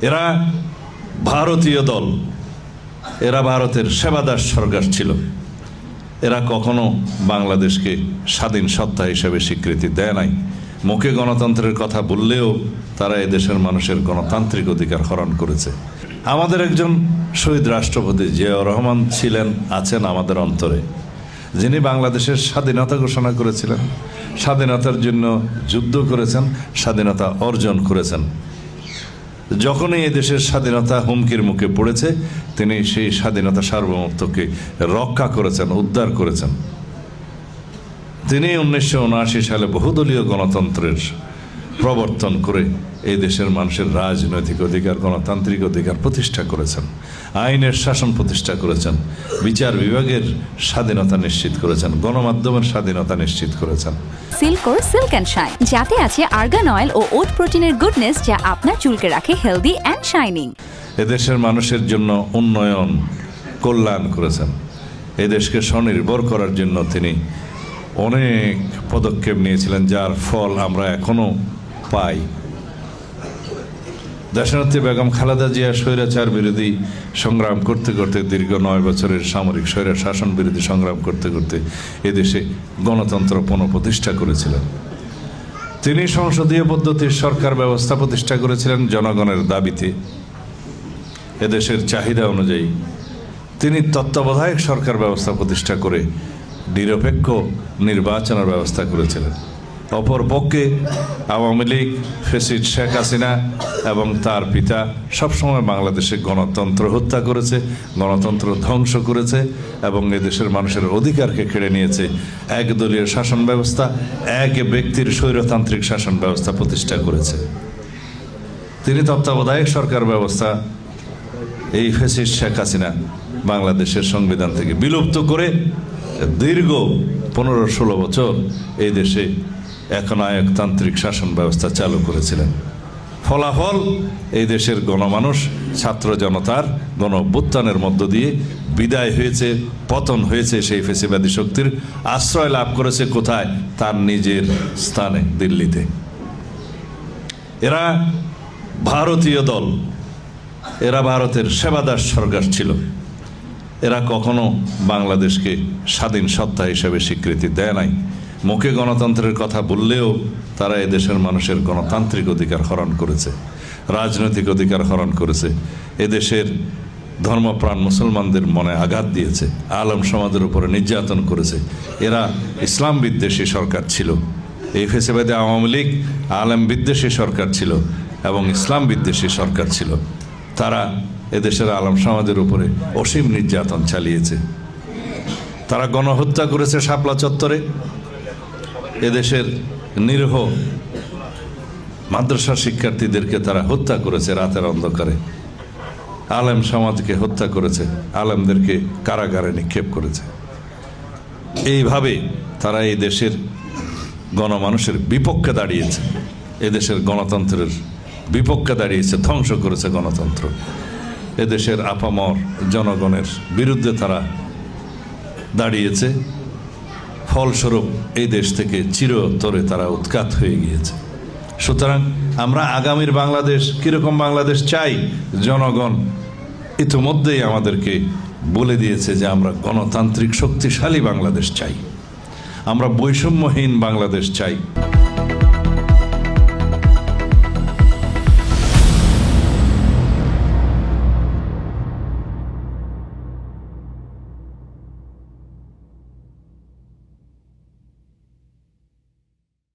এরা ভারতীয় দল, এরা ভারতের সেবাদাস সরকার ছিল। এরা কখনো বাংলাদেশকে স্বাধীন সত্তা হিসেবে স্বীকৃতি দেয় নাই। মুখে গণতন্ত্রের কথা বললেও তারা এদেশের মানুষের গণতান্ত্রিক অধিকার হরণ করেছে। আমাদের একজন শহীদ রাষ্ট্রপতি জিয়াউর রহমান ছিলেন, আছেন আমাদের অন্তরে, যিনি বাংলাদেশের স্বাধীনতা ঘোষণা করেছিলেন, স্বাধীনতার জন্য যুদ্ধ করেছেন, স্বাধীনতা অর্জন করেছেন। যখনই এই দেশের স্বাধীনতা হুমকির মুখে পড়েছে, তিনি সেই স্বাধীনতা সার্বভৌমত্বকে রক্ষা করেছেন, উদ্ধার করেছেন। তিনি 1979 সালে বহুদলীয় গণতন্ত্রের প্রবর্তন করে এই দেশের মানুষের রাজনৈতিক অধিকার, গণতান্ত্রিক অধিকার প্রতিষ্ঠা করেছেন, আইনের শাসন প্রতিষ্ঠা করেছেন, বিচার বিভাগের স্বাধীনতা নিশ্চিত করেছেন, গণমাধ্যমের স্বাধীনতা নিশ্চিত করেছেন। সিল্কোর সিল্ক অ্যান্ড শাইন, যাতে আছে আর্গান অয়েল ও ওট প্রোটিনের গুডনেস, যা আপনার চুলকে রাখে হেলদি অ্যান্ড শাইনিং। এদেশের মানুষের জন্য উন্নয়ন, কল্যাণ করেছেন। এদেশকে স্বনির্ভর করার জন্য তিনি অনেক পদক্ষেপ নিয়েছিলেন, যার ফল আমরা এখনো পাই। দেশনেত্রী বেগম খালেদা জিয়া স্বৈরাচার বিরোধী সংগ্রাম করতে করতে, দীর্ঘ 9 বছরের সামরিক স্বৈর শাসন বিরোধী সংগ্রাম করতে করতে এদেশে গণতন্ত্র পুনঃপ্রতিষ্ঠা করেছিলেন। তিনি সংসদীয় পদ্ধতির সরকার ব্যবস্থা প্রতিষ্ঠা করেছিলেন জনগণের দাবিতে, এদেশের চাহিদা অনুযায়ী। তিনি তত্ত্বাবধায়ক সরকার ব্যবস্থা প্রতিষ্ঠা করে নিরপেক্ষ নির্বাচনের ব্যবস্থা করেছিলেন। অপরপক্ষে আওয়ামী লীগ, ফ্যাসিস্ট শেখ হাসিনা এবং তার পিতা সবসময় বাংলাদেশে গণতন্ত্র হত্যা করেছে, গণতন্ত্র ধ্বংস করেছে এবং এদেশের মানুষের অধিকারকে কেড়ে নিয়েছে। একদলীয় শাসন ব্যবস্থা, এক ব্যক্তির স্বৈরতান্ত্রিক শাসন ব্যবস্থা প্রতিষ্ঠা করেছে। তিনি তত্ত্বাবধায়ক সরকার ব্যবস্থা, এই ফ্যাসিস্ট শেখ হাসিনা বাংলাদেশের সংবিধান থেকে বিলুপ্ত করে দীর্ঘ 15-16 বছর এই দেশে একনায়কতান্ত্রিক শাসন ব্যবস্থা চালু করেছিলেন। ফলাফল, এই দেশের গণমানুষ, ছাত্র জনতার গণ অভ্যুত্থানের মধ্য দিয়ে বিদায় হয়েছে, পতন হয়েছে। সেই ফেসিবাদী শক্তির আশ্রয় লাভ করেছে কোথায়? তার নিজের স্থানে, দিল্লিতে। এরা ভারতীয় দল, এরা ভারতের সেবাদাস সরকার ছিল। এরা কখনো বাংলাদেশকে স্বাধীন সত্তা হিসেবে স্বীকৃতি দেয় নাই। মুখে গণতন্ত্রের কথা বললেও তারা এদেশের মানুষের গণতান্ত্রিক অধিকার হরণ করেছে, রাজনৈতিক অধিকার হরণ করেছে। এদেশের ধর্মপ্রাণ মুসলমানদের মনে আঘাত দিয়েছে, আলেম সমাজের উপরে নির্যাতন করেছে। এরা ইসলাম বিদ্বেষী সরকার ছিল। এই ফেসিবাদী আওয়ামী লীগ আলেম বিদ্বেষী সরকার ছিল এবং ইসলাম বিদ্বেষী সরকার ছিল। তারা এদেশের আলেম সমাজের উপরে অসীম নির্যাতন চালিয়েছে। তারা গণহত্যা করেছে শাপলা চত্বরে। এদেশের নিরীহ মাদ্রাসা শিক্ষার্থীদেরকে তারা হত্যা করেছে রাতের অন্ধকারে। আলেম সমাজকে হত্যা করেছে, আলেমদেরকে কারাগারে নিক্ষেপ করেছে। এইভাবে তারা এই দেশের গণমানুষের বিপক্ষে দাঁড়িয়েছে, এদেশের গণতন্ত্রের বিপক্ষে দাঁড়িয়েছে, ধ্বংস করেছে গণতন্ত্র। এদেশের আপামর জনগণের বিরুদ্ধে তারা দাঁড়িয়েছে। ফলস্বরূপ এই দেশ থেকে চিরতরে তারা উৎখাত হয়ে গিয়েছে। সুতরাং আমরা আগামীর বাংলাদেশ কীরকম বাংলাদেশ চাই, জনগণ ইতিমধ্যেই আমাদেরকে বলে দিয়েছে যে আমরা গণতান্ত্রিক শক্তিশালী বাংলাদেশ চাই, আমরা বৈষম্যহীন বাংলাদেশ চাই।